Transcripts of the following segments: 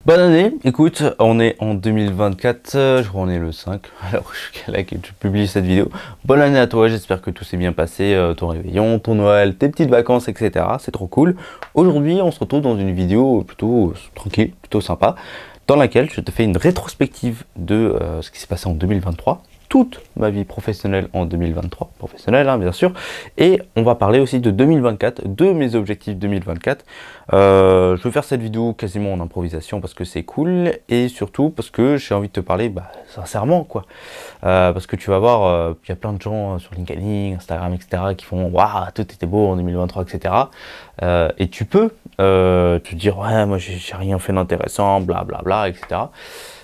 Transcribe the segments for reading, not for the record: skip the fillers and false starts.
Bonne année, écoute, on est en 2024, je crois on est le 5, alors là que je publie cette vidéo. Bonne année à toi, j'espère que tout s'est bien passé, ton réveillon, ton Noël, tes petites vacances, etc. C'est trop cool. Aujourd'hui, on se retrouve dans une vidéo plutôt tranquille, plutôt sympa, dans laquelle je te fais une rétrospective de ce qui s'est passé en 2023. Toute ma vie professionnelle en 2023, professionnelle hein, bien sûr, et on va parler aussi de 2024, de mes objectifs 2024. Je vais faire cette vidéo quasiment en improvisation parce que c'est cool, et surtout parce que j'ai envie de te parler sincèrement quoi. Parce que tu vas voir, il y a plein de gens sur LinkedIn, Instagram, etc. qui font « Waouh, tout était beau en 2023, etc. » Et tu peux te dire « Ouais, moi j'ai rien fait d'intéressant, blablabla, etc. »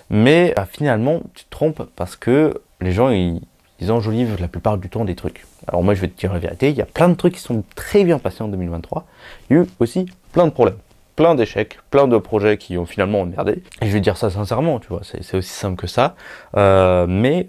Mais finalement, tu te trompes parce que les gens, ils enjolivent la plupart du temps des trucs. Alors moi, je vais te dire la vérité, il y a plein de trucs qui sont très bien passés en 2023. Il y a eu aussi plein de problèmes, plein d'échecs, plein de projets qui ont finalement emmerdé. Et je vais te dire ça sincèrement, tu vois, c'est aussi simple que ça. Mais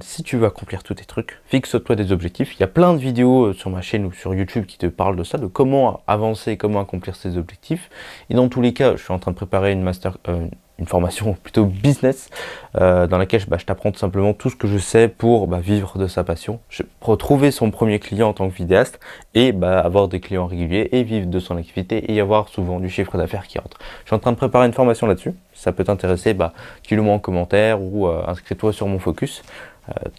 si tu veux accomplir tous tes trucs, fixe-toi des objectifs. Il y a plein de vidéos sur ma chaîne ou sur YouTube qui te parlent de ça, de comment avancer, comment accomplir ses objectifs. Et dans tous les cas, je suis en train de préparer une formation plutôt business dans laquelle je t'apprends tout simplement tout ce que je sais pour vivre de sa passion, retrouver son premier client en tant que vidéaste et avoir des clients réguliers et vivre de son activité et avoir souvent du chiffre d'affaires qui rentre. Je suis en train de préparer une formation là-dessus. Si ça peut t'intéresser, dis-le moi en commentaire ou inscris-toi sur mon focus.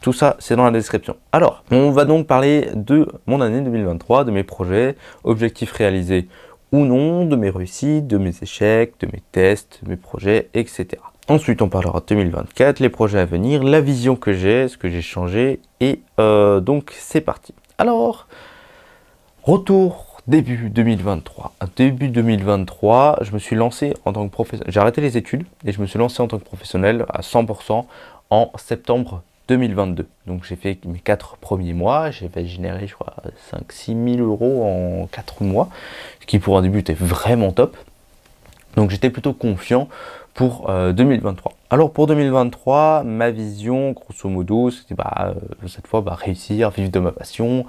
Tout ça, c'est dans la description. Alors, on va donc parler de mon année 2023, de mes projets, objectifs réalisés ou non, de mes réussites, de mes échecs, de mes tests, de mes projets, etc. Ensuite, on parlera de 2024, les projets à venir, la vision que j'ai, ce que j'ai changé, et donc c'est parti. Alors, retour début 2023. Début 2023, je me suis lancé en tant que professionnel, j'ai arrêté les études et je me suis lancé en tant que professionnel à 100% en septembre 2022. Donc j'ai fait mes 4 premiers mois, j'ai généré je crois 5-6 000 euros en 4 mois, ce qui pour un début était vraiment top. Donc j'étais plutôt confiant pour 2023. Alors pour 2023, ma vision grosso modo c'était cette fois réussir, vivre de ma passion,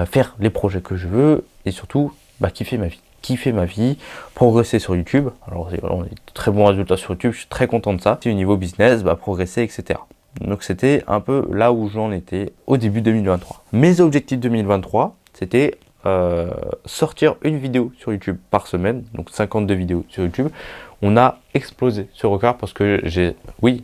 faire les projets que je veux et surtout kiffer ma vie, progresser sur YouTube. Alors on a de très bons résultats sur YouTube, je suis très content de ça. Et au niveau business, progresser, etc. Donc c'était un peu là où j'en étais au début 2023. Mes objectifs 2023, c'était sortir une vidéo sur YouTube par semaine, donc 52 vidéos sur YouTube. On a explosé ce record parce que j'ai,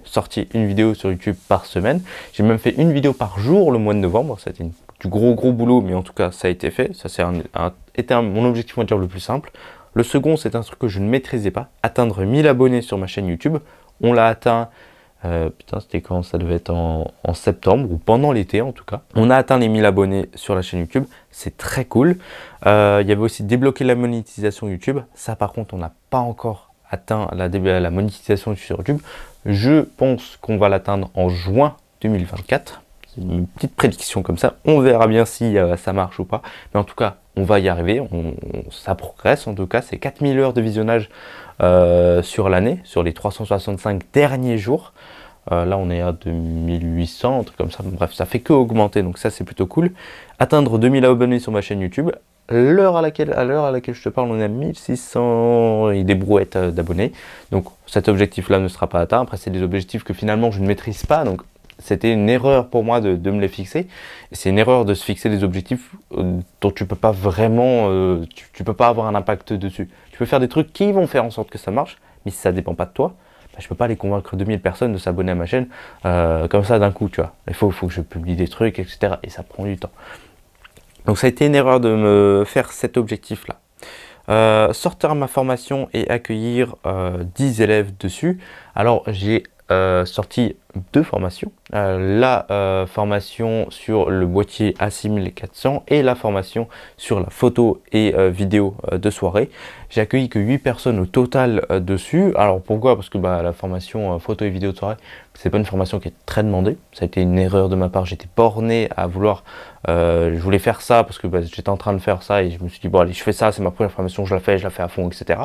sorti une vidéo sur YouTube par semaine. J'ai même fait une vidéo par jour le mois de novembre. Ça a été du gros boulot, mais en tout cas ça a été fait. Ça c'est mon objectif, on va dire, le plus simple. Le second, c'est un truc que je ne maîtrisais pas, atteindre 1000 abonnés sur ma chaîne YouTube. On l'a atteint. C'était quand? Ça devait être en septembre ou pendant l'été en tout cas. On a atteint les 1000 abonnés sur la chaîne YouTube, c'est très cool. Il y avait aussi débloquer la monétisation YouTube. Ça par contre, on n'a pas encore atteint la monétisation sur YouTube. Je pense qu'on va l'atteindre en juin 2024. C'est une petite prédiction comme ça. On verra bien si ça marche ou pas. Mais en tout cas, on va y arriver. Ça progresse en tout cas. C'est 4000 heures de visionnage sur l'année, sur les 365 derniers jours. Là, on est à 2800, un truc comme ça. Bref, ça fait que augmenter. Donc ça, c'est plutôt cool. Atteindre 2000 abonnés sur ma chaîne YouTube. À l'heure à laquelle je te parle, on est à 1600 et des brouettes d'abonnés. Donc cet objectif-là ne sera pas atteint. Après, c'est des objectifs que finalement, je ne maîtrise pas. Donc c'était une erreur pour moi de me les fixer. C'est une erreur de se fixer des objectifs dont tu peux pas vraiment, tu peux pas avoir un impact dessus. Tu peux faire des trucs qui vont faire en sorte que ça marche, mais si ça dépend pas de toi, je peux pas aller convaincre 2000 personnes de s'abonner à ma chaîne comme ça d'un coup, tu vois. Il faut que je publie des trucs, etc. Et ça prend du temps. Donc ça a été une erreur de me faire cet objectif-là. Sortir ma formation et accueillir 10 élèves dessus. Alors j'ai sorti 2 formations. La formation sur le boîtier A6400 et la formation sur la photo et vidéo de soirée. J'ai accueilli que 8 personnes au total dessus. Alors pourquoi? Parce que la formation photo et vidéo de soirée, c'est pas une formation qui est très demandée. Ça a été une erreur de ma part. J'étais borné à vouloir, je voulais faire ça parce que j'étais en train de faire ça et je me suis dit bon allez, je fais ça, c'est ma première formation, je la fais à fond, etc.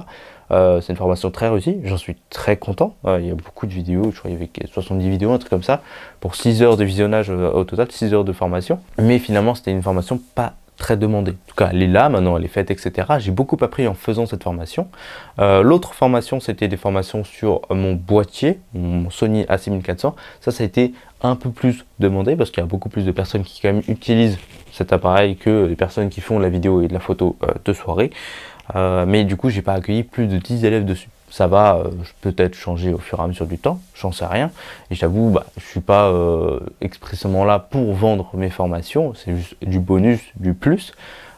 C'est une formation très réussie, j'en suis très content. Il y a beaucoup de vidéos, je crois qu'il y avait 70 vidéos, un truc comme ça, pour 6 heures de visionnage au total, 6 heures de formation. Mais finalement, c'était une formation pas très demandée. En tout cas, elle est là, maintenant elle est faite, etc. J'ai beaucoup appris en faisant cette formation. L'autre formation, c'était des formations sur mon boîtier, mon Sony A6400. Ça a été un peu plus demandé parce qu'il y a beaucoup plus de personnes qui quand même utilisent cet appareil que les personnes qui font de la vidéo et de la photo de soirée. Mais du coup, j'ai pas accueilli plus de 10 élèves dessus. Ça va peut-être changer au fur et à mesure du temps, j'en sais rien. Et j'avoue, je suis pas expressément là pour vendre mes formations, c'est juste du bonus, du plus.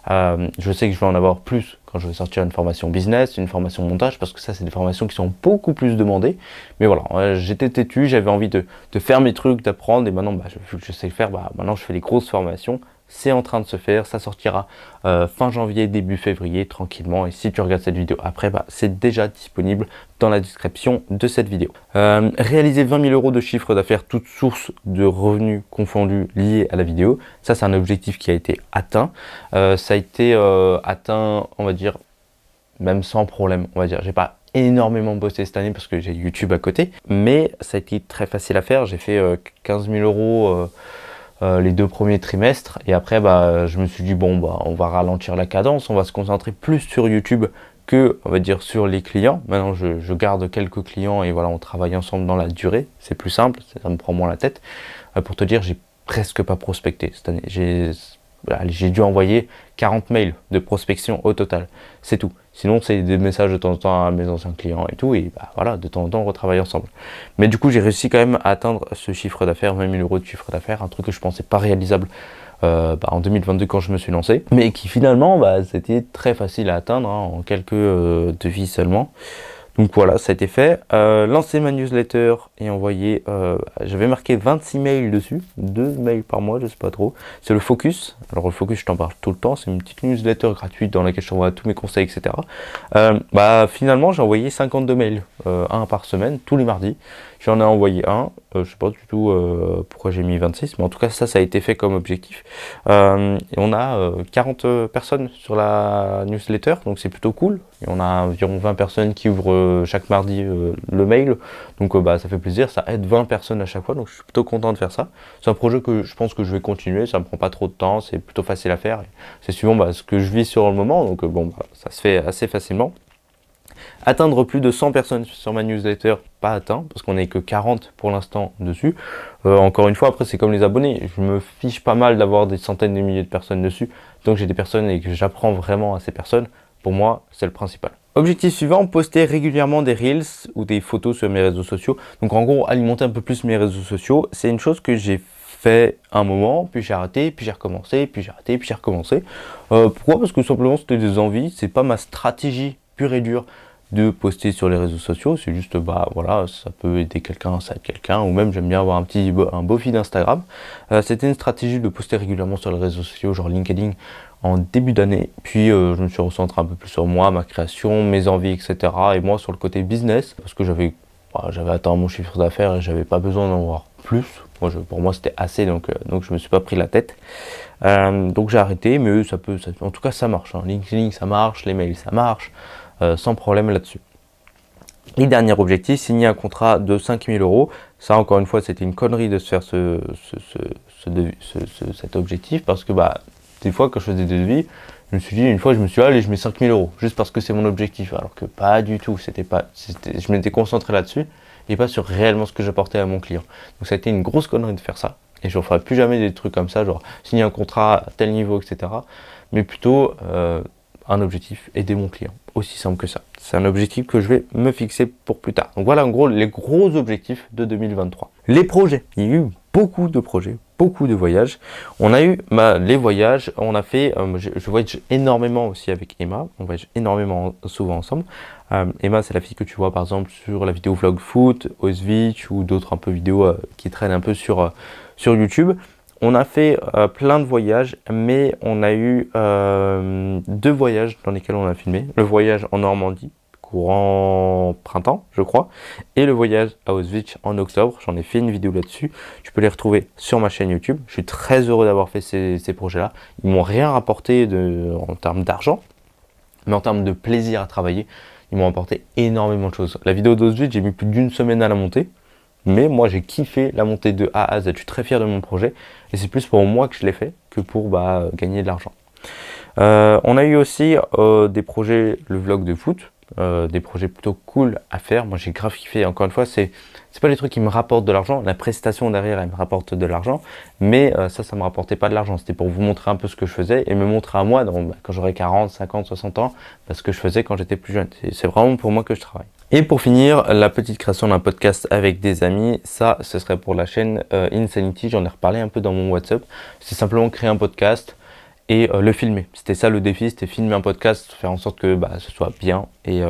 Je sais que je vais en avoir plus quand je vais sortir une formation business, une formation montage, parce que ça, c'est des formations qui sont beaucoup plus demandées. Mais voilà, j'étais têtu, j'avais envie de faire mes trucs, d'apprendre, et maintenant, vu que je sais le faire, maintenant je fais les grosses formations. C'est en train de se faire, ça sortira fin janvier, début février, tranquillement. Et si tu regardes cette vidéo après, c'est déjà disponible dans la description de cette vidéo. Réaliser 20 000 euros de chiffre d'affaires, toutes sources de revenus confondus liées à la vidéo. Ça, c'est un objectif qui a été atteint. Ça a été atteint, on va dire, même sans problème, on va dire. J'ai pas énormément bossé cette année parce que j'ai YouTube à côté, mais ça a été très facile à faire. J'ai fait 15 000 euros les 2 premiers trimestres, et après je me suis dit bon on va ralentir la cadence, on va se concentrer plus sur YouTube que on va dire sur les clients. Maintenant je garde quelques clients et voilà, on travaille ensemble dans la durée, c'est plus simple, ça me prend moins la tête. Pour te dire, j'ai presque pas prospecté cette année. J'ai dû envoyer 40 mails de prospection au total, c'est tout. Sinon, c'est des messages de temps en temps à mes anciens clients et tout, et voilà, de temps en temps, on retravaille ensemble. Mais du coup, j'ai réussi quand même à atteindre ce chiffre d'affaires, 20 000 euros de chiffre d'affaires, un truc que je pensais pas réalisable en 2022 quand je me suis lancé, mais qui finalement, c'était très facile à atteindre en quelques devis seulement. Donc voilà, ça a été fait. Lancer ma newsletter et envoyer, j'avais marqué 26 mails dessus, 2 mails par mois, je sais pas trop. C'est le Focus. Alors le Focus, je t'en parle tout le temps, c'est une petite newsletter gratuite dans laquelle je t'envoie tous mes conseils, etc. Finalement, j'ai envoyé 52 mails, un par semaine, tous les mardis. J'en ai envoyé un, je sais pas du tout pourquoi j'ai mis 26, mais en tout cas ça a été fait comme objectif. Et on a 40 personnes sur la newsletter, donc c'est plutôt cool. Et on a environ 20 personnes qui ouvrent chaque mardi le mail, donc ça fait plaisir, ça aide 20 personnes à chaque fois, donc je suis plutôt content de faire ça. C'est un projet que je pense que je vais continuer, ça me prend pas trop de temps, c'est plutôt facile à faire. C'est suivant ce que je vis sur le moment, donc ça se fait assez facilement. Atteindre plus de 100 personnes sur ma newsletter, pas atteint, parce qu'on n'est que 40 pour l'instant dessus. Encore une fois, après c'est comme les abonnés, je me fiche pas mal d'avoir des centaines de milliers de personnes dessus, donc j'ai des personnes et que j'apprends vraiment à ces personnes, pour moi c'est le principal. Objectif suivant, poster régulièrement des reels ou des photos sur mes réseaux sociaux. Donc en gros, alimenter un peu plus mes réseaux sociaux, c'est une chose que j'ai fait un moment, puis j'ai arrêté, puis j'ai recommencé, puis j'ai arrêté, puis j'ai recommencé. Pourquoi? Parce que simplement c'était des envies, c'est pas ma stratégie pure et dure de poster sur les réseaux sociaux, c'est juste voilà, ça peut aider quelqu'un, ça aide quelqu'un, ou même j'aime bien avoir un beau feed Instagram. C'était une stratégie de poster régulièrement sur les réseaux sociaux, genre LinkedIn, en début d'année, puis je me suis recentré un peu plus sur moi, ma création, mes envies, etc. Et moi sur le côté business, parce que j'avais atteint mon chiffre d'affaires et j'avais pas besoin d'en avoir plus. Pour moi c'était assez, donc je me suis pas pris la tête. Donc j'ai arrêté, mais en tout cas ça marche, hein. LinkedIn ça marche, les mails ça marche, sans problème là-dessus. Et dernier objectif, signer un contrat de 5 000 euros. Ça encore une fois c'était une connerie de se faire cet objectif, parce que des fois quand je faisais des devis, je me suis dit, une fois je me suis dit, allez je mets 5 000 euros, juste parce que c'est mon objectif, alors que pas du tout, je m'étais concentré là-dessus, et pas sur réellement ce que j'apportais à mon client. Donc ça a été une grosse connerie de faire ça, et je ne ferai plus jamais des trucs comme ça, genre signer un contrat à tel niveau, etc. Mais plutôt un objectif, aider mon client, aussi simple que ça. C'est un objectif que je vais me fixer pour plus tard. Donc voilà en gros les gros objectifs de 2023. Les projets, il y a eu beaucoup de projets, beaucoup de voyages. On a eu les voyages, on a fait, je voyage énormément aussi avec Emma, on voyage énormément souvent ensemble. Emma c'est la fille que tu vois par exemple sur la vidéo vlog foot, Auschwitz ou d'autres un peu vidéos qui traînent un peu sur YouTube. On a fait plein de voyages, mais on a eu 2 voyages dans lesquels on a filmé. Le voyage en Normandie, courant printemps, je crois, et le voyage à Auschwitz en octobre. J'en ai fait une vidéo là-dessus. Tu peux les retrouver sur ma chaîne YouTube. Je suis très heureux d'avoir fait ces projets-là. Ils m'ont rien rapporté en termes d'argent, mais en termes de plaisir à travailler, ils m'ont apporté énormément de choses. La vidéo d'Auschwitz, j'ai mis plus d'1 semaine à la monter. Mais moi j'ai kiffé la montée de A à Z, je suis très fier de mon projet et c'est plus pour moi que je l'ai fait que pour gagner de l'argent. On a eu aussi des projets, le vlog de foot, des projets plutôt cool à faire. Moi j'ai grave kiffé, encore une fois, c'est pas les trucs qui me rapportent de l'argent, la prestation derrière elle me rapporte de l'argent, mais ça me rapportait pas de l'argent, c'était pour vous montrer un peu ce que je faisais et me montrer à moi, quand j'aurai 40, 50, 60 ans, ce que je faisais quand j'étais plus jeune. C'est vraiment pour moi que je travaille. Et pour finir, la petite création d'un podcast avec des amis, ça ce serait pour la chaîne Insanity, j'en ai reparlé un peu dans mon WhatsApp, c'est simplement créer un podcast et le filmer. C'était ça le défi, c'était filmer un podcast, faire en sorte que ce soit bien, et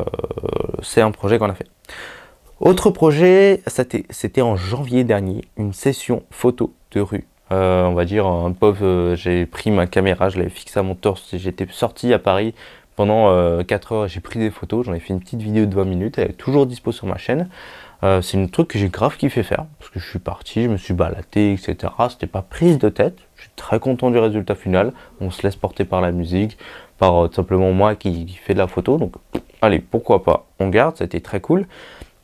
c'est un projet qu'on a fait. Autre projet, c'était en janvier dernier, une session photo de rue. On va dire un pauvre, j'ai pris ma caméra, je l'avais fixée à mon torse, j'étais sorti à Paris pendant 4 heures, j'ai pris des photos, j'en ai fait une petite vidéo de 20 minutes, elle est toujours dispo sur ma chaîne. C'est un truc que j'ai grave kiffé faire, parce que je suis parti, je me suis baladé, etc. C'était pas prise de tête, je suis très content du résultat final. On se laisse porter par la musique, par simplement moi qui fais de la photo, donc allez, pourquoi pas, on garde, ça a été très cool.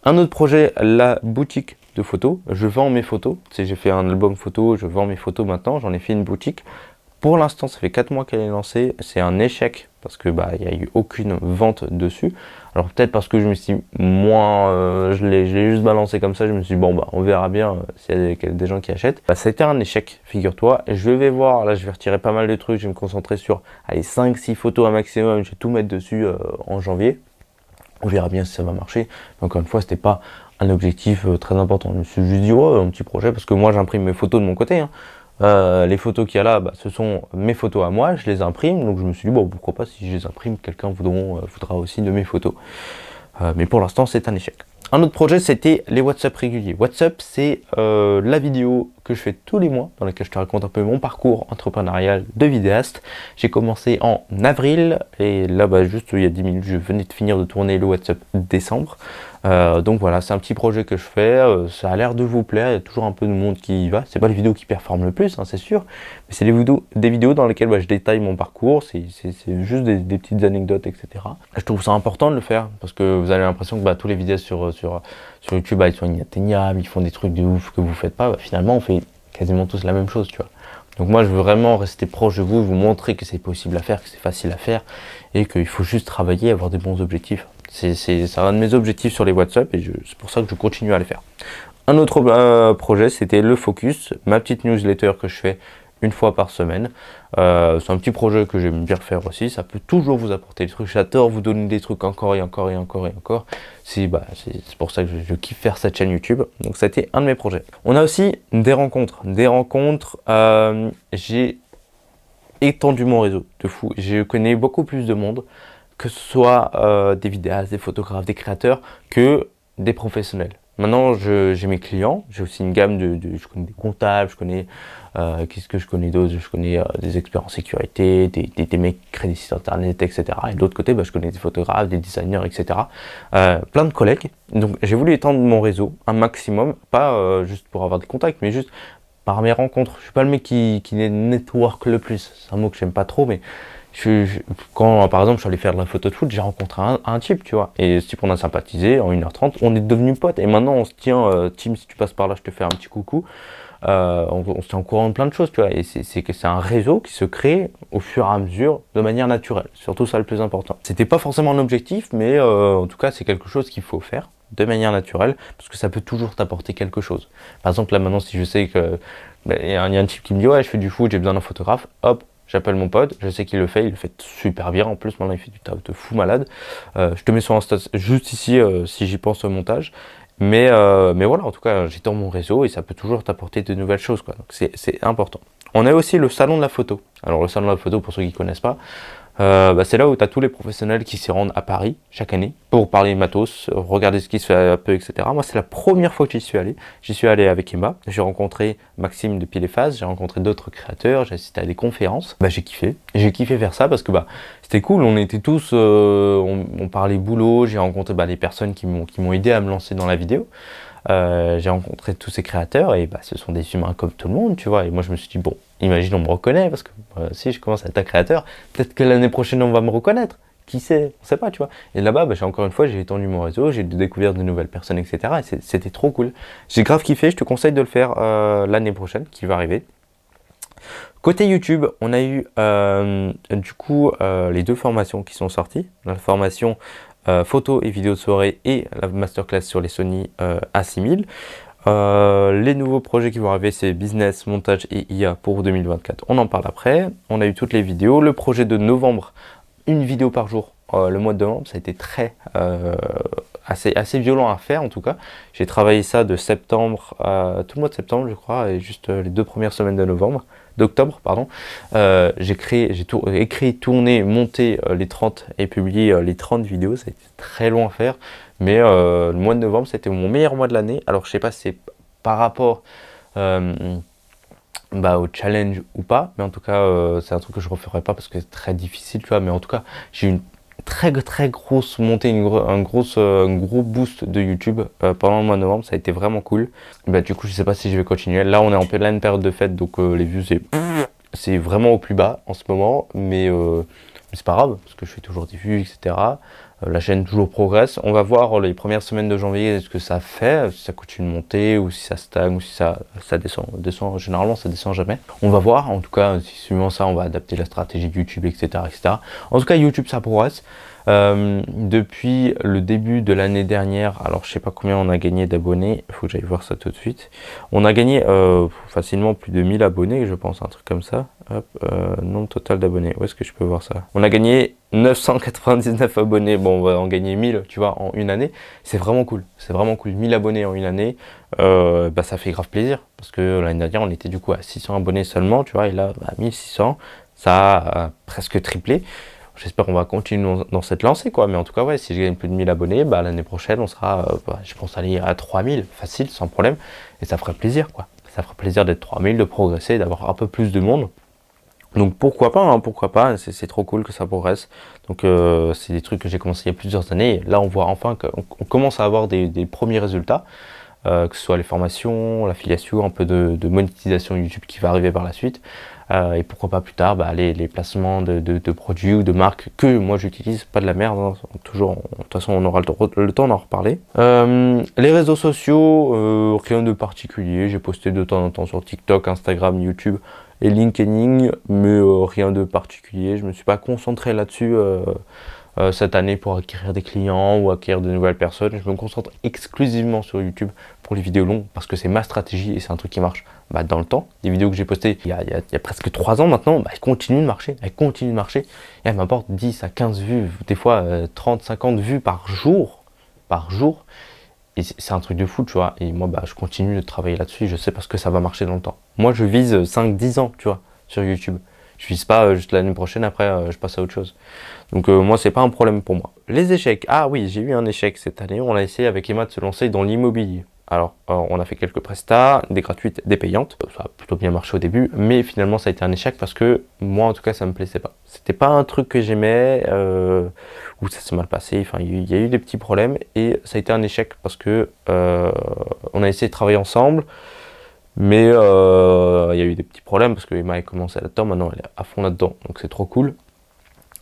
Un autre projet, la boutique de photos, je vends mes photos, j'ai fait un album photo, je vends mes photos maintenant, j'en ai fait une boutique. Pour l'instant, ça fait 4 mois qu'elle est lancée, c'est un échec parce que il n'y a eu aucune vente dessus. Alors peut-être parce que je me suis je l'ai juste balancé comme ça, je me suis dit bon on verra bien s'il y a des gens qui achètent. Ça a été un échec, figure-toi. Je vais voir, là je vais retirer pas mal de trucs, je vais me concentrer sur 5-6 photos un maximum, je vais tout mettre dessus en janvier. On verra bien si ça va marcher. Encore une fois, c'était pas un objectif très important. Je me suis juste dit ouais, un petit projet parce que moi j'imprime mes photos de mon côté. Hein. Les photos qu'il y a là, ce sont mes photos à moi, je les imprime, donc je me suis dit bon pourquoi pas si je les imprime, quelqu'un voudra aussi de mes photos. Mais pour l'instant c'est un échec. Un autre projet c'était les WhatsApp réguliers. WhatsApp c'est la vidéo que je fais tous les mois, dans laquelle je te raconte un peu mon parcours entrepreneurial de vidéaste. J'ai commencé en avril et là juste il y a 10 minutes je venais de finir de tourner le WhatsApp décembre. Donc voilà, c'est un petit projet que je fais, ça a l'air de vous plaire, il y a toujours un peu de monde qui y va. C'est pas les vidéos qui performent le plus, hein, c'est sûr, mais c'est des vidéos dans lesquelles je détaille mon parcours, c'est juste des petites anecdotes, etc. Je trouve ça important de le faire, parce que vous avez l'impression que tous les vidéos sur YouTube, ils sont inatteignables, ils font des trucs de ouf que vous faites pas, finalement on fait quasiment tous la même chose, tu vois. Donc moi je veux vraiment rester proche de vous, vous montrer que c'est possible à faire, que c'est facile à faire, et qu'il faut juste travailler, avoir des bons objectifs. C'est un de mes objectifs sur les WhatsApp et c'est pour ça que je continue à les faire. Un autre projet, c'était le Focus, ma petite newsletter que je fais une fois par semaine. C'est un petit projet que j'aime bien faire aussi, ça peut toujours vous apporter des trucs. J'adore vous donner des trucs encore et encore et encore et encore. C'est pour ça que je kiffe faire cette chaîne YouTube. Donc ça a été un de mes projets. On a aussi des rencontres. J'ai étendu mon réseau de fou. Je connais beaucoup plus de monde, que ce soit des vidéastes, des photographes, des créateurs, que des professionnels. Maintenant, j'ai mes clients, j'ai aussi une gamme je connais des comptables, je connais, qu'est-ce que je connais d'autre? Je connais des experts en sécurité, des mecs qui créent des sites internet, etc. Et de l'autre côté, je connais des photographes, des designers, etc. Plein de collègues. Donc, j'ai voulu étendre mon réseau un maximum, pas juste pour avoir des contacts, mais juste par mes rencontres. Je suis pas le mec qui network le plus. C'est un mot que j'aime pas trop, mais quand par exemple je suis allé faire de la photo de foot, j'ai rencontré un type, tu vois, et ce type on a sympathisé en 1h30, on est devenus potes et maintenant on se tient, Tim si tu passes par là je te fais un petit coucou, on se tient au courant de plein de choses, tu vois, et c'est un réseau qui se crée au fur et à mesure de manière naturelle, surtout ça le plus important. C'était pas forcément un objectif, mais en tout cas c'est quelque chose qu'il faut faire de manière naturelle parce que ça peut toujours t'apporter quelque chose. Par exemple là maintenant si je sais que il y a un type qui me dit ouais je fais du foot, j'ai besoin d'un photographe, hop, j'appelle mon pote, je sais qu'il le fait super bien en plus, maintenant il fait du taf de fou malade. Je te mets sur Insta juste ici si j'y pense au montage. Mais voilà, en tout cas, j'étends mon réseau et ça peut toujours t'apporter de nouvelles choses, quoi. Donc c'est important. On a aussi le salon de la photo. Alors le salon de la photo, pour ceux qui ne connaissent pas, c'est là où tu as tous les professionnels qui s'y rendent à Paris chaque année pour parler matos, regarder ce qui se fait un peu, etc. Moi, c'est la première fois que j'y suis allé. J'y suis allé avec Emma. J'ai rencontré Maxime de Pile et Face, j'ai rencontré d'autres créateurs, j'ai assisté à des conférences. J'ai kiffé. J'ai kiffé faire ça parce que c'était cool. On était tous, on parlait boulot. J'ai rencontré des personnes qui m'ont aidé à me lancer dans la vidéo. J'ai rencontré tous ces créateurs et ce sont des humains comme tout le monde, tu vois. Et moi, je me suis dit, bon, imagine, on me reconnaît parce que si je commence à être un créateur, peut-être que l'année prochaine, on va me reconnaître. Qui sait? On sait pas, tu vois. Et là-bas, encore une fois, j'ai étendu mon réseau, j'ai découvert de nouvelles personnes, etc. Et c'était trop cool. J'ai grave kiffé, je te conseille de le faire l'année prochaine, qui va arriver. Côté YouTube, on a eu du coup les deux formations qui sont sorties. La formation photo et vidéo de soirée et la masterclass sur les Sony A6000. Les nouveaux projets qui vont arriver, c'est business, montage et IA pour 2024. On en parle après. On a eu toutes les vidéos. Le projet de novembre, une vidéo par jour. Le mois de novembre, ça a été assez violent à faire en tout cas. J'ai travaillé ça de septembre, tout le mois de septembre je crois, et juste les 2 premières semaines d'octobre, pardon. J'ai écrit, tourné, monté les 30 et publié les 30 vidéos. Ça a été très long à faire, mais le mois de novembre c'était mon meilleur mois de l'année. Alors je sais pas si c'est par rapport au challenge ou pas, mais en tout cas c'est un truc que je referai pas parce que c'est très difficile, tu vois. Mais en tout cas j'ai eu une très grosse montée, un gros boost de YouTube pendant le mois de novembre. Ça a été vraiment cool. Du coup je sais pas si je vais continuer. Là on est en pleine période de fête, donc les vues c'est vraiment au plus bas en ce moment, mais c'est pas grave parce que je fais toujours des vues, etc. La chaîne toujours progresse. On va voir les premières semaines de janvier ce que ça fait, si ça continue de monter ou si ça stagne ou si ça descend. Généralement ça descend jamais. On va voir. En tout cas, si suivant ça, on va adapter la stratégie de YouTube, etc., etc. En tout cas, YouTube ça progresse. Depuis le début de l'année dernière, alors je sais pas combien on a gagné d'abonnés, il faut que j'aille voir ça tout de suite. On a gagné facilement plus de 1000 abonnés, je pense, un truc comme ça. Hop, nombre total d'abonnés, où est-ce que je peux voir ça? On a gagné 999 abonnés, bon on va en gagner 1000, tu vois, en une année. C'est vraiment cool, 1000 abonnés en une année, ça fait grave plaisir, parce que l'année dernière on était du coup à 600 abonnés seulement, tu vois, et là à 1600, ça a presque triplé. J'espère qu'on va continuer dans cette lancée, quoi. Mais en tout cas, ouais, si je gagne plus de 1000 abonnés, l'année prochaine, on sera, je pense, aller à 3000, facile, sans problème. Et ça ferait plaisir, quoi. Ça ferait plaisir d'être 3000, de progresser, d'avoir un peu plus de monde. Donc pourquoi pas, hein, pourquoi pas. C'est trop cool que ça progresse. Donc c'est des trucs que j'ai commencé il y a plusieurs années. Et là, on voit enfin qu'on commence à avoir des premiers résultats. Que ce soit les formations, l'affiliation, un peu de monétisation YouTube qui va arriver par la suite. Et pourquoi pas plus tard les placements de produits ou de marques que moi j'utilise, pas de la merde, hein, toujours, de toute façon on aura le temps d'en reparler. Les réseaux sociaux, rien de particulier, j'ai posté de temps en temps sur TikTok, Instagram, YouTube et LinkedIn, mais rien de particulier, je me suis pas concentré là-dessus cette année pour acquérir des clients ou acquérir de nouvelles personnes. Je me concentre exclusivement sur YouTube pour les vidéos longues parce que c'est ma stratégie et c'est un truc qui marche dans le temps. Des vidéos que j'ai postées il y a presque 3 ans maintenant, elles continuent de marcher, et elles m'apportent 10 à 15 vues, des fois 30, 50 vues par jour, et c'est un truc de fou, tu vois. Et moi je continue de travailler là-dessus, je sais parce que ça va marcher dans le temps. Moi je vise 5-10 ans, tu vois, sur YouTube. Je vise pas juste l'année prochaine, après je passe à autre chose. Donc moi c'est pas un problème pour moi. Les échecs, ah oui, j'ai eu un échec cette année. On a essayé avec Emma de se lancer dans l'immobilier. Alors on a fait quelques prestats, des gratuites, des payantes. Ça a plutôt bien marché au début, mais finalement ça a été un échec parce que moi en tout cas ça me plaisait pas. C'était pas un truc que j'aimais, ou ça s'est mal passé. Enfin il y a eu des petits problèmes et ça a été un échec parce que on a essayé de travailler ensemble. Mais il y a eu des petits problèmes parce que Emma a commencé là-dedans, maintenant elle est à fond là-dedans, donc c'est trop cool.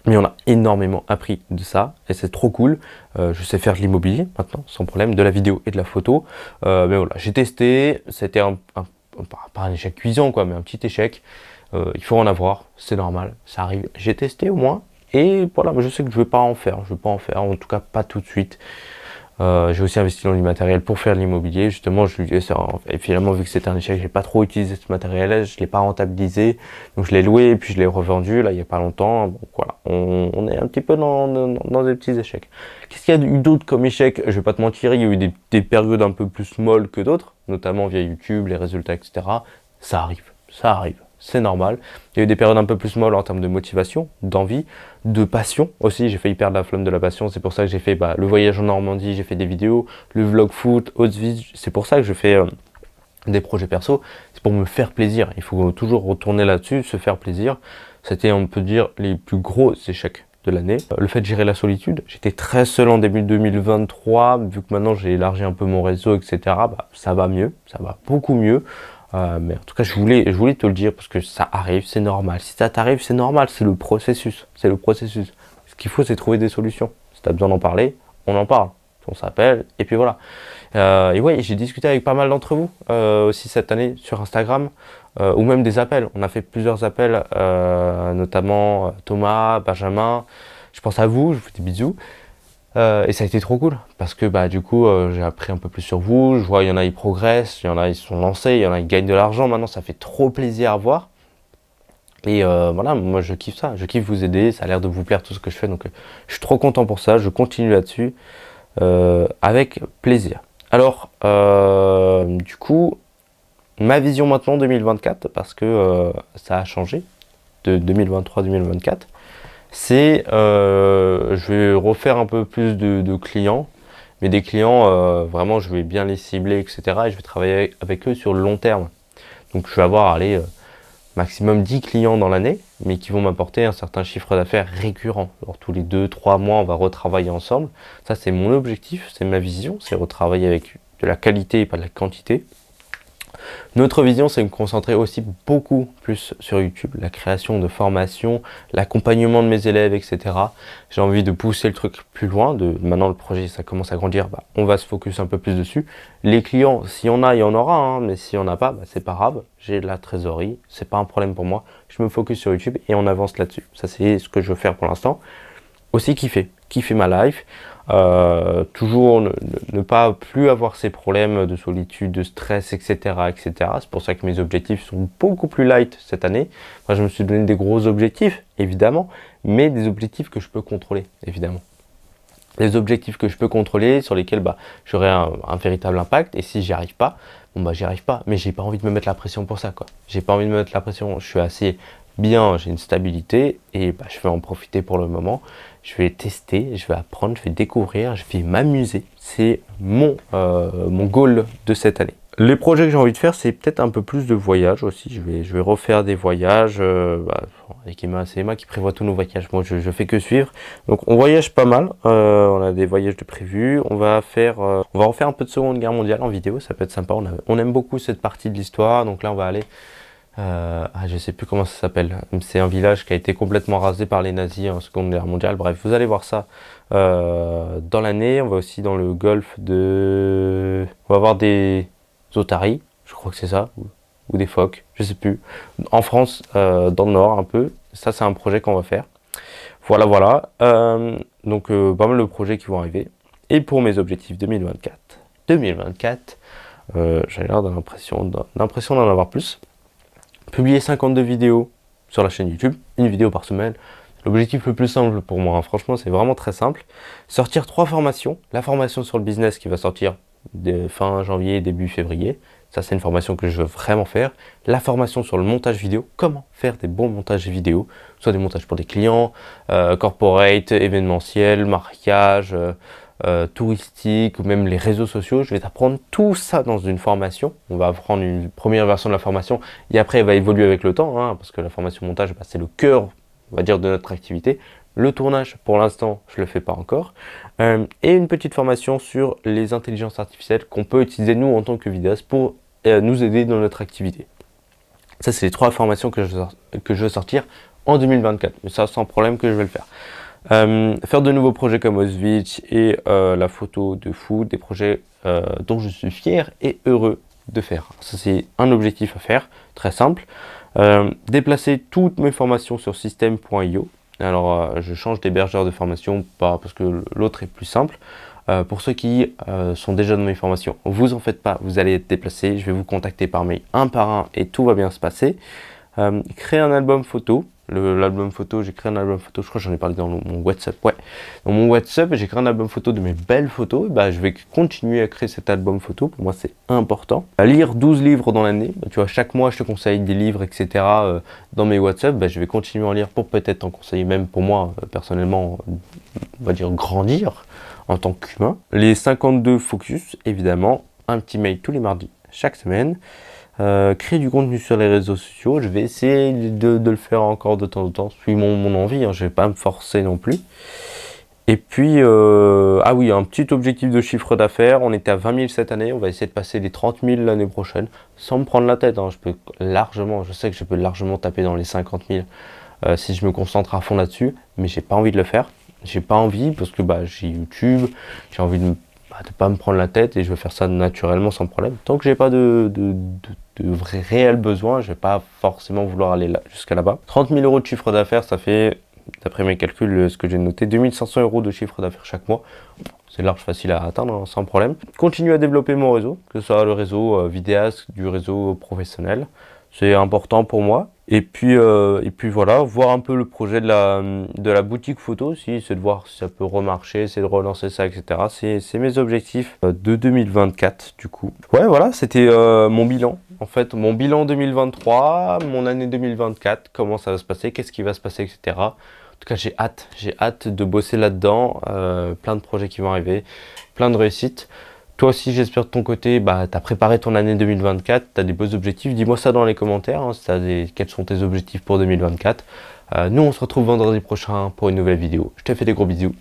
Mais on a énormément appris de ça et c'est trop cool. Je sais faire de l'immobilier maintenant, sans problème, de la vidéo et de la photo. Mais voilà, j'ai testé, c'était pas un échec cuisant quoi, mais un petit échec. Il faut en avoir, c'est normal, ça arrive. J'ai testé au moins et voilà, je sais que je ne vais pas en faire, en tout cas pas tout de suite. J'ai aussi investi dans du matériel pour faire de l'immobilier. Justement, et finalement, vu que c'était un échec, j'ai pas trop utilisé ce matériel-là, je l'ai pas rentabilisé. Donc je l'ai loué et puis je l'ai revendu là il y a pas longtemps. Donc voilà, on est un petit peu dans des petits échecs. Qu'est-ce qu'il y a eu d'autre comme échec? Je vais pas te mentir, il y a eu des périodes un peu plus molles que d'autres, notamment via YouTube, les résultats, etc. Ça arrive. C'est normal. Il y a eu des périodes un peu plus molles en termes de motivation, d'envie, de passion aussi. J'ai failli perdre la flamme de la passion. C'est pour ça que j'ai fait le voyage en Normandie, j'ai fait des vidéos, le vlog foot, Auschwitz. C'est pour ça que je fais des projets perso. C'est pour me faire plaisir. Il faut toujours retourner là-dessus, se faire plaisir. C'était, on peut dire, les plus gros échecs de l'année. Le fait de gérer la solitude. J'étais très seul en début 2023. Vu que maintenant j'ai élargi un peu mon réseau, etc. Ça va mieux. Ça va beaucoup mieux. Mais en tout cas, je voulais te le dire parce que ça arrive, c'est normal. Si ça t'arrive, c'est normal, c'est le processus. Ce qu'il faut, c'est trouver des solutions. Si tu as besoin d'en parler, on en parle. On s'appelle, et puis voilà. Et ouais, j'ai discuté avec pas mal d'entre vous aussi cette année sur Instagram, ou même des appels. On a fait plusieurs appels, notamment Thomas, Benjamin. Je pense à vous, je vous fais des bisous. Et ça a été trop cool parce que bah du coup j'ai appris un peu plus sur vous. Je vois il y en a ils progressent, il y en a ils sont lancés, il y en a ils gagnent de l'argent. Maintenant ça fait trop plaisir à voir. Et voilà, moi je kiffe ça, je kiffe vous aider, ça a l'air de vous plaire tout ce que je fais, donc je suis trop content pour ça, je continue là-dessus avec plaisir. Alors, du coup, ma vision maintenant 2024, parce que ça a changé de 2023-2024, c'est je vais refaire un peu plus de clients, mais des clients, vraiment je vais bien les cibler, etc. Et je vais travailler avec eux sur le long terme. Donc je vais avoir, allez, maximum 10 clients dans l'année, mais qui vont m'apporter un certain chiffre d'affaires récurrent. Alors tous les 2-3 mois, on va retravailler ensemble. Ça, c'est mon objectif, c'est ma vision, c'est retravailler avec de la qualité et pas de la quantité. Notre vision, c'est de me concentrer aussi beaucoup plus sur YouTube, la création de formations, l'accompagnement de mes élèves, etc. J'ai envie de pousser le truc plus loin. Maintenant, le projet, ça commence à grandir, bah, on va se focus un peu plus dessus. Les clients, s'il y en a, il y en aura, hein, mais s'il n'y en a pas, bah, c'est pas grave. J'ai de la trésorerie, c'est pas un problème pour moi. Je me focus sur YouTube et on avance là-dessus. Ça, c'est ce que je veux faire pour l'instant. Aussi kiffer ma life. Toujours ne pas plus avoir ces problèmes de solitude, de stress, etc. etc. C'est pour ça que mes objectifs sont beaucoup plus light cette année. Moi, je me suis donné des gros objectifs, évidemment, mais des objectifs que je peux contrôler, évidemment. Des objectifs que je peux contrôler, sur lesquels bah, j'aurai un véritable impact, et si j'y arrive pas, bon bah j'y arrive pas, mais j'ai pas envie de me mettre la pression pour ça, quoi. J'ai pas envie de me mettre la pression, je suis assez bien, j'ai une stabilité, et bah, je vais en profiter pour le moment. Je vais tester, je vais apprendre, je vais découvrir, je vais m'amuser. C'est mon goal de cette année. Les projets que j'ai envie de faire, c'est peut-être un peu plus de voyages aussi. Je vais refaire des voyages avec Emma, c'est Emma qui prévoit tous nos voyages. Moi, je fais que suivre. Donc, on voyage pas mal. On a des voyages de prévus. On va refaire un peu de Seconde Guerre mondiale en vidéo. Ça peut être sympa. On aime beaucoup cette partie de l'histoire. Donc là, on va aller. Je sais plus comment ça s'appelle. C'est un village qui a été complètement rasé par les nazis en Seconde Guerre mondiale. Bref, vous allez voir ça dans l'année. On va aussi dans le golfe de. On va voir des otaries, je crois que c'est ça, ou des phoques, je sais plus. En France, dans le nord un peu. Ça, c'est un projet qu'on va faire. Voilà, voilà. Donc, pas mal de projets qui vont arriver. Et pour mes objectifs 2024, j'ai l'air d'impression d'en avoir plus. Publier 52 vidéos sur la chaîne YouTube, une vidéo par semaine. L'objectif le plus simple pour moi, hein. Franchement, c'est vraiment très simple. Sortir 3 formations. La formation sur le business qui va sortir fin janvier, début février. Ça, c'est une formation que je veux vraiment faire. La formation sur le montage vidéo. Comment faire des bons montages vidéo. Soit des montages pour des clients, corporate, événementiel, mariage, touristique ou même les réseaux sociaux. Je vais t'apprendre tout ça dans une formation. On va apprendre une première version de la formation et après elle va évoluer avec le temps, hein, parce que la formation montage, bah, c'est le cœur, on va dire, de notre activité. Le tournage, pour l'instant, je le fais pas encore. Et une petite formation sur les intelligences artificielles qu'on peut utiliser nous en tant que vidéastes pour nous aider dans notre activité. Ça, c'est les 3 formations que je veux sortir en 2024. Mais ça, sans problème que je vais le faire. Faire de nouveaux projets comme Auschwitz et la photo de foot, des projets dont je suis fier et heureux de faire. Ça, c'est un objectif à faire, très simple. Déplacer toutes mes formations sur system.io. Alors, je change d'hébergeur de formation parce que l'autre est plus simple. Pour ceux qui sont déjà dans mes formations, vous en faites pas, vous allez être déplacé. Je vais vous contacter par mail un par un et tout va bien se passer. Créer un album photo. L'album photo, j'ai créé un album photo, je crois que j'en ai parlé dans mon WhatsApp, ouais. Dans mon WhatsApp, j'ai créé un album photo de mes belles photos, bah, je vais continuer à créer cet album photo, pour moi c'est important. À lire 12 livres dans l'année, bah, tu vois, chaque mois je te conseille des livres, etc. Dans mes WhatsApp, bah, je vais continuer à en lire pour peut-être t'en conseiller, même pour moi, personnellement, on va dire grandir en tant qu'humain. Les 52 focus, évidemment, un petit mail tous les mardis, chaque semaine. Créer du contenu sur les réseaux sociaux, je vais essayer de le faire encore de temps en temps, suivant mon envie, hein, je vais pas me forcer non plus. Et puis, ah oui, un petit objectif de chiffre d'affaires, on était à 20 000 cette année, on va essayer de passer les 30 000 l'année prochaine, sans me prendre la tête, hein, je sais que je peux largement taper dans les 50 000 si je me concentre à fond là-dessus, mais j'ai pas envie de le faire, j'ai pas envie parce que bah, j'ai YouTube, j'ai envie de de pas me prendre la tête et je vais faire ça naturellement sans problème. Tant que j'ai pas de vrai réel besoin, je vais pas forcément vouloir aller là, jusqu'à là-bas. 30 000 euros de chiffre d'affaires, ça fait, d'après mes calculs, ce que j'ai noté, 2500 euros de chiffre d'affaires chaque mois. C'est large, facile à atteindre, hein, sans problème. Continue à développer mon réseau, que ce soit le réseau vidéaste, du réseau professionnel. C'est important pour moi. Et puis voilà, voir un peu le projet de la boutique photo aussi, c'est de voir si ça peut remarcher, c'est de relancer ça, etc. C'est mes objectifs de 2024 du coup. Ouais, voilà, c'était mon bilan. En fait, mon bilan 2023, mon année 2024, comment ça va se passer, qu'est-ce qui va se passer, etc. En tout cas, j'ai hâte de bosser là-dedans, plein de projets qui vont arriver, plein de réussites. Toi aussi, j'espère de ton côté, tu as préparé ton année 2024, tu as des beaux objectifs. Dis-moi ça dans les commentaires, hein, si quels sont tes objectifs pour 2024. Nous, on se retrouve vendredi prochain pour une nouvelle vidéo. Je te fais des gros bisous.